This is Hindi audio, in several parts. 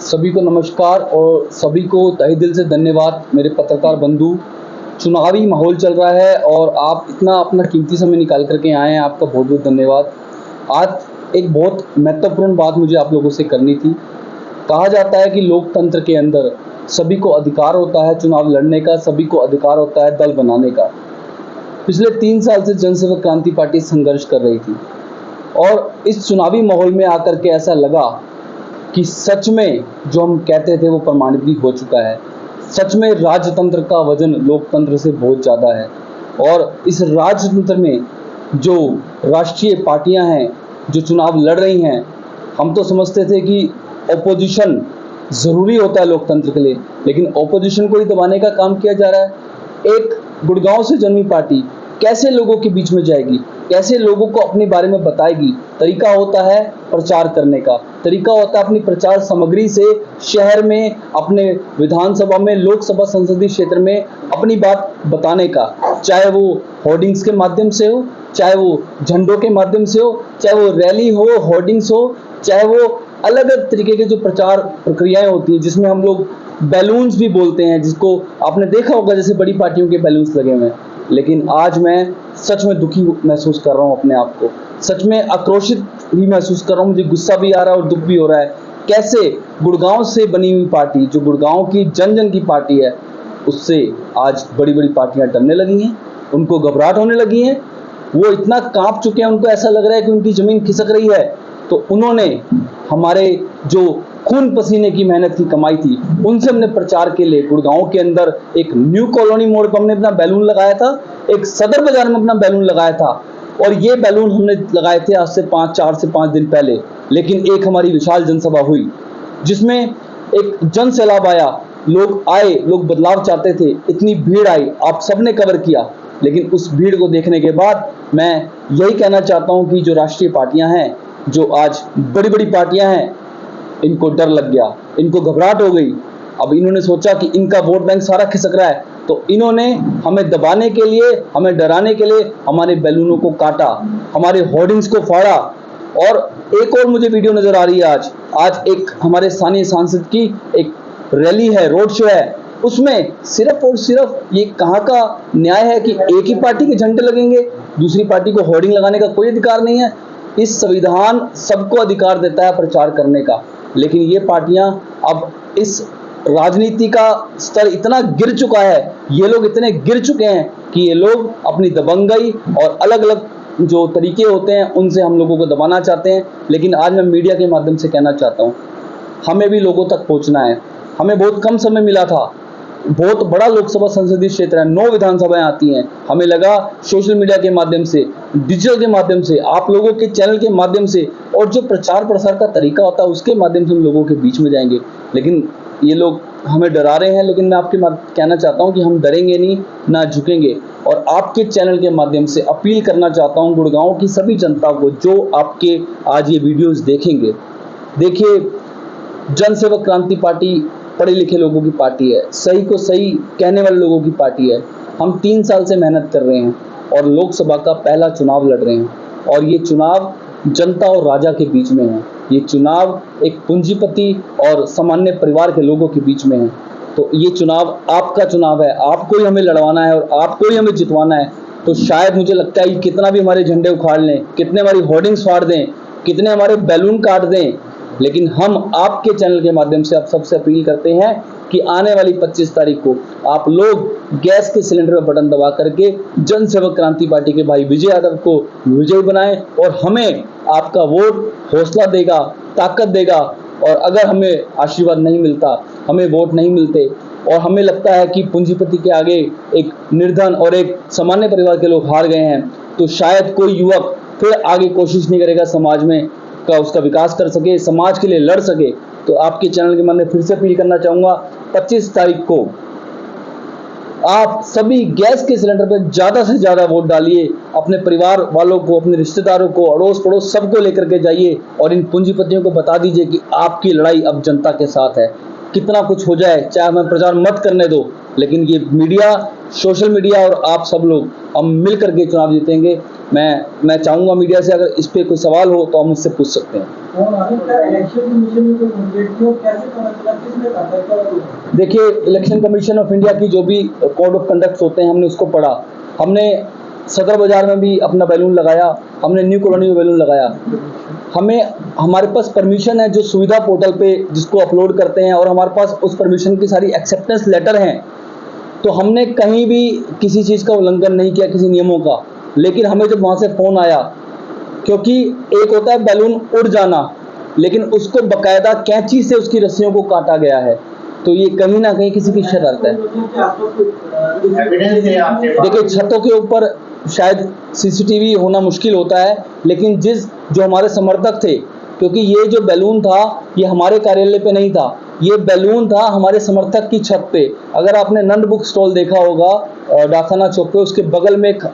सभी को नमस्कार और सभी को तहे दिल से धन्यवाद। मेरे पत्रकार बंधु, चुनावी माहौल चल रहा है और आप इतना अपना कीमती समय निकाल करके आए हैं, आपका बहुत बहुत धन्यवाद। आज एक बहुत महत्वपूर्ण बात मुझे आप लोगों से करनी थी। कहा जाता है कि लोकतंत्र के अंदर सभी को अधिकार होता है चुनाव लड़ने का, सभी को अधिकार होता है दल बनाने का। पिछले 3 साल से जनसेवक क्रांति पार्टी संघर्ष कर रही थी और इस चुनावी माहौल में आकर के ऐसा लगा कि सच में जो हम कहते थे वो प्रमाणित भी हो चुका है। सच में राजतंत्र का वजन लोकतंत्र से बहुत ज़्यादा है और इस राजतंत्र में जो राष्ट्रीय पार्टियां हैं जो चुनाव लड़ रही हैं, हम तो समझते थे कि ओपोजिशन ज़रूरी होता है लोकतंत्र के लिए, लेकिन ओपोजिशन को ही दबाने का काम किया जा रहा है। एक गुड़गांव से जन्मी पार्टी कैसे लोगों के बीच में जाएगी, कैसे लोगों को अपने बारे में बताएगी। तरीका होता है प्रचार करने का, तरीका होता है अपनी प्रचार सामग्री से शहर में, अपने विधानसभा में, लोकसभा संसदीय क्षेत्र में अपनी बात बताने का। चाहे वो होर्डिंग्स के माध्यम से हो, चाहे वो झंडों के माध्यम से हो, चाहे वो रैली हो, होर्डिंग्स हो, चाहे वो अलग अलग तरीके के जो प्रचार प्रक्रियाएं होती हैं जिसमें हम लोग बैलून्स भी बोलते हैं, जिसको आपने देखा होगा जैसे बड़ी पार्टियों के बैलून्स लगे हुए हैं। लेकिन आज मैं सच में दुखी महसूस कर रहा हूँ अपने आप को, सच में आक्रोशित भी महसूस कर रहा हूँ। मुझे गुस्सा भी आ रहा है और दुख भी हो रहा है। कैसे गुड़गांव से बनी हुई पार्टी, जो गुड़गांव की जन जन की पार्टी है, उससे आज बड़ी बड़ी पार्टियां डरने लगी हैं, उनको घबराहट होने लगी है। वो इतना कांप चुके हैं, उनको ऐसा लग रहा है कि उनकी जमीन खिसक रही है। तो उन्होंने हमारे जो खून पसीने की मेहनत की कमाई थी, उनसे हमने प्रचार के लिए गुड़गांव के अंदर एक न्यू कॉलोनी मोड़ पर हमने अपना बैलून लगाया था, एक सदर बाजार में अपना बैलून लगाया था और ये बैलून हमने लगाए थे आज से 4 से 5 दिन पहले। लेकिन एक हमारी विशाल जनसभा हुई जिसमें एक जन सैलाब आया, लोग आए, लोग बदलाव चाहते थे, इतनी भीड़ आई, आप सबने कवर किया। लेकिन उस भीड़ को देखने के बाद मैं यही कहना चाहता हूं कि जो राष्ट्रीय पार्टियां हैं, जो आज बड़ी बड़ी पार्टियां हैं, इनको डर लग गया, इनको घबराहट हो गई। अब इन्होंने सोचा कि इनका वोट बैंक सारा खिसक रहा है, तो इन्होंने हमें दबाने के लिए, हमें डराने के लिए हमारे बैलूनों को काटा, हमारे होर्डिंग्स को फाड़ा। और एक और मुझे वीडियो नजर आ रही है आज एक हमारे स्थानीय सांसद की एक रैली है, रोड शो है, उसमें सिर्फ और सिर्फ ये कहाँ का न्याय है कि एक ही पार्टी के झंडे लगेंगे, दूसरी पार्टी को होर्डिंग लगाने का कोई अधिकार नहीं है। इस संविधान सबको अधिकार देता है प्रचार करने का, लेकिन ये पार्टियां अब इस राजनीति का स्तर इतना गिर चुका है, ये लोग इतने गिर चुके हैं कि ये लोग अपनी दबंगई और अलग अलग जो तरीके होते हैं उनसे हम लोगों को दबाना चाहते हैं। लेकिन आज मैं मीडिया के माध्यम से कहना चाहता हूँ, हमें भी लोगों तक पहुँचना है। हमें बहुत कम समय मिला था, बहुत बड़ा लोकसभा संसदीय क्षेत्र है, 9 विधानसभाएं आती हैं। हमें लगा सोशल मीडिया के माध्यम से, डिजिटल के माध्यम से, आप लोगों के चैनल के माध्यम से और जो प्रचार प्रसार का तरीका होता है उसके माध्यम से हम लोगों के बीच में जाएंगे। लेकिन ये लोग हमें डरा रहे हैं, लेकिन मैं आपके कहना चाहता हूं कि हम डरेंगे नहीं, ना झुकेंगे। और आपके चैनल के माध्यम से अपील करना चाहता हूं गुड़गांव की सभी जनता को, जो आपके आज ये वीडियोस देखेंगे, देखिए, जनसेवक क्रांति पार्टी पढ़े लिखे लोगों की पार्टी है, सही को सही कहने वाले लोगों की पार्टी है। हम 3 साल से मेहनत कर रहे हैं और लोकसभा का पहला चुनाव लड़ रहे हैं और ये चुनाव जनता और राजा के बीच में है। ये चुनाव एक पूंजीपति और सामान्य परिवार के लोगों के बीच में है। तो ये चुनाव आपका चुनाव है, आपको ही हमें लड़वाना है और आपको ही हमें जितवाना है। तो शायद मुझे लगता है कि कितना भी हमारे झंडे उखाड़ लें, कितने हमारी होर्डिंग्स फाड़ दें, कितने हमारे बैलून काट दें, लेकिन हम आपके चैनल के माध्यम से आप सबसे अपील करते हैं कि आने वाली 25 तारीख को आप लोग गैस के सिलेंडर पर बटन दबा करके जनसेवक क्रांति पार्टी के भाई विजय यादव को विजयी बनाएं और हमें आपका वोट हौसला देगा, ताकत देगा। और अगर हमें आशीर्वाद नहीं मिलता, हमें वोट नहीं मिलते और हमें लगता है कि पूंजीपति के आगे एक निर्धन और एक सामान्य परिवार के लोग हार गए हैं, तो शायद कोई युवक फिर आगे कोशिश नहीं करेगा समाज में का उसका विकास कर सके, समाज के लिए लड़ सके। तो आपके चैनल के माध्यम फिर से अपील करना चाहूंगा, 25 तारीख को आप सभी गैस के सिलेंडर पर ज्यादा से ज्यादा वोट डालिए, अपने परिवार वालों को, अपने रिश्तेदारों को, अड़ोस पड़ोस सबको लेकर के जाइए और इन पूंजीपतियों को बता दीजिए कि आपकी लड़ाई अब जनता के साथ है। कितना कुछ हो जाए, चाहे हमें प्रचार मत करने दो, लेकिन ये मीडिया, सोशल मीडिया और आप सब लोग हम मिल करके चुनाव जीतेंगे। मैं चाहूँगा मीडिया से अगर इस पे कोई सवाल हो तो आप मुझसे पूछ सकते हैं। देखिए, इलेक्शन कमीशन ऑफ इंडिया की जो भी कोड ऑफ कंडक्ट होते हैं हमने उसको पढ़ा। हमने सदर बाजार में भी अपना बैलून लगाया, हमने न्यू कॉलोनी में बैलून लगाया। हमारे पास परमिशन है जो सुविधा पोर्टल पे जिसको अपलोड करते हैं, और हमारे पास उस परमिशन की सारी एक्सेप्टेंस लेटर हैं। तो हमने कहीं भी किसी चीज़ का उल्लंघन नहीं किया, किसी नियमों का। लेकिन हमें जब वहाँ से फ़ोन आया, क्योंकि एक होता है बैलून उड़ जाना, लेकिन उसको बकायदा कैंची से उसकी रस्सियों को काटा गया है, तो ये कहीं ना कहीं किसी की शरारत है। देखिए, छतों के ऊपर शायद सीसीटीवी होना मुश्किल होता है, लेकिन जो हमारे समर्थक थे, क्योंकि ये जो बैलून था ये हमारे कार्यालय पे नहीं था, ये बैलून था हमारे समर्थक की छत पे। अगर आपने नंद बुक स्टॉल देखा होगा डाकखाना चौक पे, उसके बगल में एक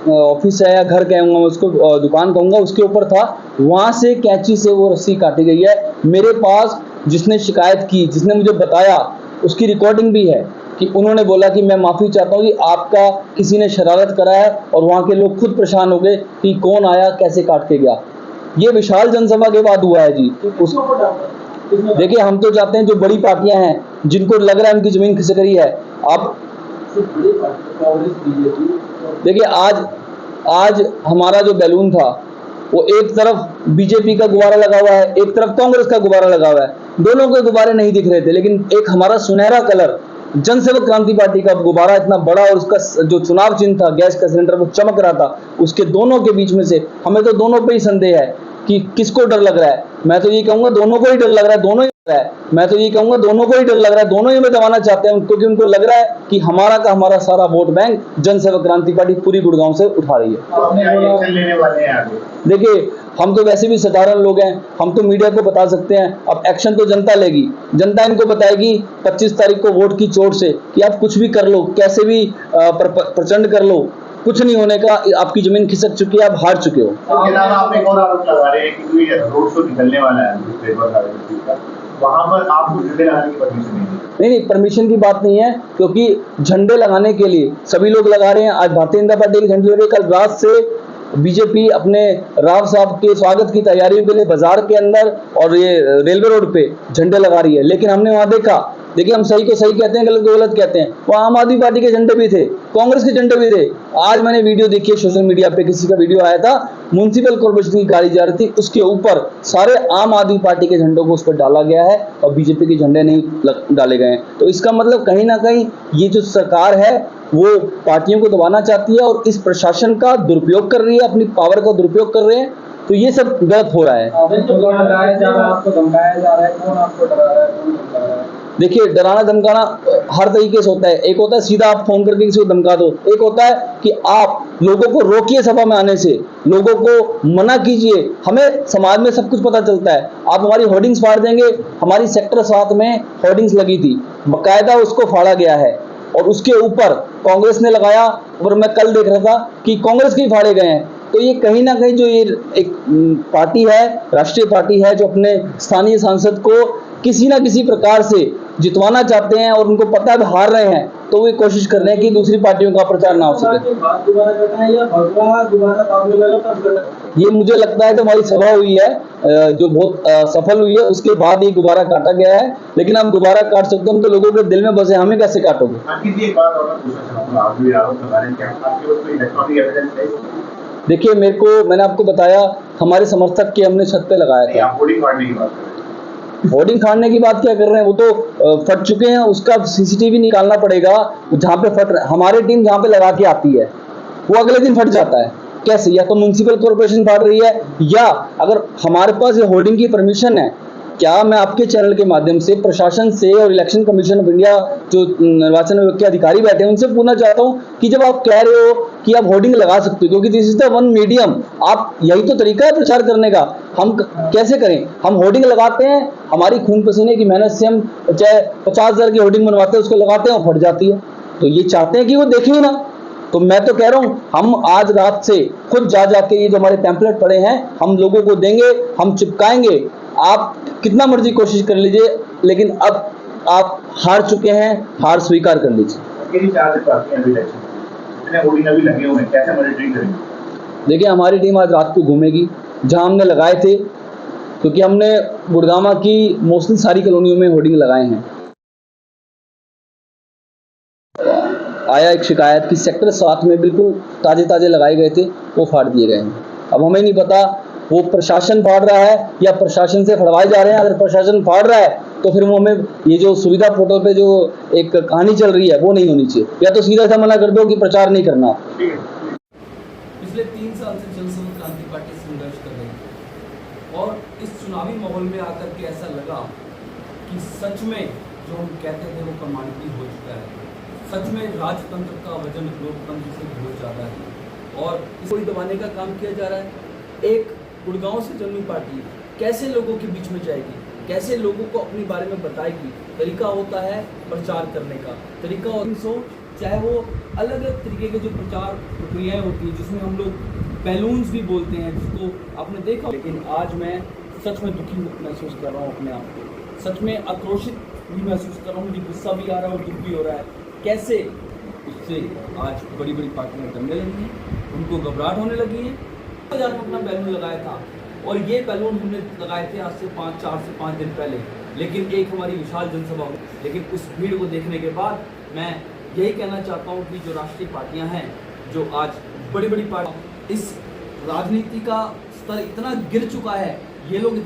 ऑफिस है या घर कहूँगा मैं उसको, दुकान कहूँगा, उसके ऊपर था। वहाँ से कैंची से वो रस्सी काटी गई है। मेरे पास जिसने शिकायत की, जिसने मुझे बताया, उसकी रिकॉर्डिंग भी है कि उन्होंने बोला कि मैं माफ़ी चाहता हूँ कि आपका किसी ने शरारत करा है, और वहाँ के लोग खुद परेशान हो गए कि कौन आया, कैसे काट के गया। ये विशाल जनसभा के बाद हुआ है जी। देखिए, हम तो चाहते हैं जो बड़ी पार्टियां हैं, जिनको लग रहा है उनकी जमीन खिसक रही है, आप देखिए, आज हमारा जो बैलून था वो एक तरफ बीजेपी का गुब्बारा लगा हुआ है, एक तरफ कांग्रेस का गुब्बारा लगा हुआ है। दोनों के गुब्बारे नहीं दिख रहे थे, लेकिन एक हमारा सुनहरा कलर जनसेवक क्रांति पार्टी का गुब्बारा इतना बड़ा, और उसका जो चुनाव चिन्ह था गैस का सिलेंडर वो चमक रहा था, उसके दोनों के बीच में से हमें तो दोनों पे ही संदेह है कि किसको डर लग रहा है। मैं तो ये कहूंगा दोनों को ही डर लग रहा है, दोनों ही डर है। मैं तो ये कहूंगा दोनों को ही डर लग रहा है, दोनों ही हमें दबाना चाहते हैं, क्योंकि उनको लग रहा है कि हमारा सारा वोट बैंक जनसेवक क्रांति पार्टी पूरी गुड़गांव से उठा रही है। देखिए, हम तो वैसे भी साधारण लोग हैं, हम तो मीडिया को बता सकते हैं। अब एक्शन तो जनता लेगी, जनता इनको बताएगी 25 तारीख को वोट की चोट से कि आप कुछ भी कर लो, कैसे भी प्रचंड कर लो, कुछ नहीं होने का। आपकी जमीन खिसक चुकी है, आप हार चुके हो। आप एक और आरोप लगा रहे हैं कि रोड शो निकलने वाला है, वहां पर आपको झंडे लगाने की परमिशन नहीं, परमिशन की बात नहीं है, क्योंकि झंडे लगाने के लिए सभी लोग लगा रहे हैं। आज भारतीय जनता पार्टी के झंडे लग रहे हैं। कल रात से बीजेपी अपने राव साहब के स्वागत की तैयारियों के लिए बाजार के अंदर और ये रेलवे रोड पे झंडे लगा रही है। लेकिन हमने वहां देखा, देखिए, हम सही को सही कहते हैं, गलत को गलत कहते हैं। वहाँ आम आदमी पार्टी के झंडे भी थे, कांग्रेस के झंडे भी थे। आज मैंने वीडियो देखी है सोशल मीडिया पे, किसी का वीडियो आया था, म्युनिसिपल कॉर्पोरेशन की गाड़ी जा रही थी, उसके ऊपर सारे आम आदमी पार्टी के झंडों को उस पर डाला गया है और बीजेपी के झंडे नहीं डाले गए हैं। तो इसका मतलब कहीं ना कहीं ये जो सरकार है वो पार्टियों को दबाना चाहती है और इस प्रशासन का दुरुपयोग कर रही है, अपनी पावर का दुरुपयोग कर रहे हैं। तो ये सब गलत हो रहा है। आपको धमकाया जा रहा है, कौन आपको डरा रहा है, कौन धमका रहा है? देखिए, डराना धमकाना हर तरीके से होता है। एक होता है सीधा आप फोन करके किसी को धमका दो, एक होता है कि आप लोगों को रोकिए सभा में आने से, लोगों को मना कीजिए। हमें समाज में सब कुछ पता चलता है। आप हमारी होर्डिंग्स फाड़ देंगे, हमारी सेक्टर 7 में होर्डिंग्स लगी थी, बकायदा उसको फाड़ा गया है, और उसके ऊपर कांग्रेस ने लगाया, और मैं कल देख रहा था कि कांग्रेस के ही फाड़े गए हैं। तो ये कहीं ना कहीं जो ये एक पार्टी है, राष्ट्रीय पार्टी है, जो अपने स्थानीय सांसद को किसी ना किसी प्रकार से जितवाना चाहते हैं, और उनको पता है हार रहे हैं, तो वो कोशिश कर रहे हैं कि दूसरी पार्टियों का प्रचार ना हो सके। ये मुझे लगता है कि हमारी सभा हुई है जो बहुत सफल हुई है, उसके बाद ये गुब्बारा काटा गया है। लेकिन हम गुब्बारा काट सकते हैं, हम तो लोगों के दिल में बसे, हमें कैसे काटोगे? देखिए, मैंने आपको बताया, हमारे समर्थक के हमने छत पे लगाया था। होर्डिंग फाड़ने की बात क्या कर रहे हैं? वो तो फट चुके हैं, उसका सीसीटीवी निकालना पड़ेगा। जहाँ पे फट रहे, हमारी टीम जहाँ पे लगा के आती है वो अगले दिन फट जाता है। कैसे? या तो म्युनिसिपल कॉर्पोरेशन फाड़ रही है, या अगर हमारे पास ये होर्डिंग की परमिशन है, क्या मैं आपके चैनल के माध्यम से प्रशासन से और इलेक्शन कमीशन ऑफ इंडिया जो निर्वाचन विभाग के अधिकारी बैठे हैं उनसे पूछना चाहता हूं कि जब आप कह रहे हो कि आप होर्डिंग लगा सकते हो, क्योंकि this is the one medium, आप यही तो तरीका है प्रचार करने का, हम कैसे करें? हम होर्डिंग लगाते हैं, हमारी खून पसीने की मेहनत से हम चाहे 50,000 की होर्डिंग बनवाते हैं, उसको लगाते हैं और फट जाती है। तो ये चाहते हैं कि वो देखें ही ना। तो मैं तो कह रहा हूं, हम आज रात से खुद जाके ये जो हमारे पैम्पलेट पड़े हैं हम लोगों को देंगे, हम चिपकाएंगे। आप कितना मर्जी कोशिश कर लीजिए, लेकिन अब आप हार चुके हैं, हार स्वीकार कर लीजिए। देखिए हमारी टीम आज रात को घूमेगी, जहां हमने लगाए थे, क्योंकि हमने गुड़गामा की मोस्टली सारी कॉलोनियों में होर्डिंग लगाए हैं। आया एक शिकायत कि सेक्टर 7 में बिल्कुल ताज़े लगाए गए थे, वो फाड़ दिए गए हैं। अब हमें नहीं पता वो प्रशासन फाड़ रहा है या प्रशासन से फड़वाए जा रहे हैं। अगर प्रशासन फाड़ रहा है तो फिर वो हमें ये जो सुविधा पोर्टल पे जो एक कहानी चल रही है वो नहीं होनी चाहिए, या तो सीधा सा मना कर दो कि प्रचार नहीं करना। पिछले 3 साल से जनसंघ क्रांति पार्टी संघर्ष कर रही है और इस चुनावी माहौल में आकर के ऐसा लगा कि सच में जो हम कहते थे वो प्रमाणित हो चुका है। सच में राजतंत्र का वजन लोकतंत्र से बहुत ज़्यादा है और इसको दबाने का काम किया जा रहा है। एक गुड़गांव से जन्मी पार्टी कैसे लोगों के बीच में जाएगी, कैसे लोगों को अपने बारे में बताएगी। तरीका होता है प्रचार करने का, तरीका और चाहे वो अलग अलग तरीके के जो प्रचार प्रक्रियाएं होती हैं जिसमें हम लोग बैलून्स भी बोलते हैं, जिसको आपने देखा। लेकिन आज मैं सच में दुखी महसूस कर रहा हूँ अपने आप को, सच में आक्रोशित भी महसूस कर रहा हूँ। मुझे गुस्सा भी आ रहा है और दुख भी हो रहा है। कैसे उससे आज बड़ी बड़ी पार्टियां डरने लगी हैं, उनको घबराहट होने लगी है। 1000 में अपना बैलून लगाया था और ये बैलून हमने लगाए थे आज से 4 से 5 दिन पहले, लेकिन एक हमारी विशाल जनसभा हुई। लेकिन उस भीड़ को देखने के बाद मैं यही कहना चाहता हूँ कि जो राष्ट्रीय पार्टियां हैं, जो आज बड़ी बड़ी पार्टी, इस राजनीति का स्तर इतना गिर चुका है, ये लोग